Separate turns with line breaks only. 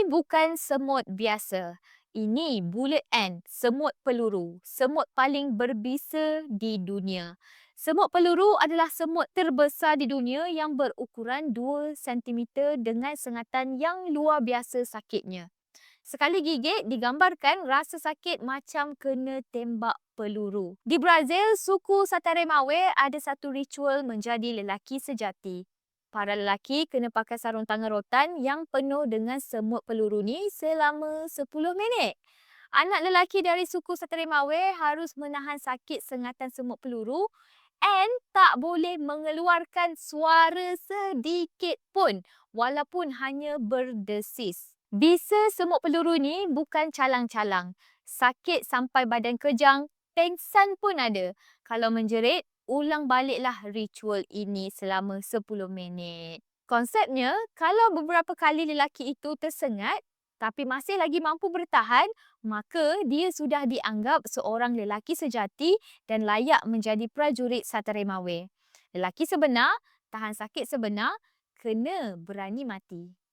bukan semut biasa. Ini bullet ant, semut peluru. Semut paling berbisa di dunia. Semut peluru adalah semut terbesar di dunia yang berukuran 2 sentimeter dengan sengatan yang luar biasa sakitnya. Sekali gigit digambarkan rasa sakit macam kena tembak peluru. Di Brazil, suku Sataremawe ada satu ritual menjadi lelaki sejati. Para lelaki kena pakai sarung tangan rotan yang penuh dengan semut peluru ni selama 10 minit. Anak lelaki dari suku Sataremawe harus menahan sakit sengatan semut peluru and tak boleh mengeluarkan suara sedikit pun walaupun hanya berdesis. Bisa semut peluru ni bukan calang-calang. Sakit sampai badan kejang, pengsan pun ada. Kalau menjerit, ulang baliklah ritual ini selama 10 minit. Konsepnya, kalau beberapa kali lelaki itu tersengat tapi masih lagi mampu bertahan, maka dia sudah dianggap seorang lelaki sejati dan layak menjadi prajurit Sataremawe. Lelaki sebenar, tahan sakit sebenar, kena berani mati.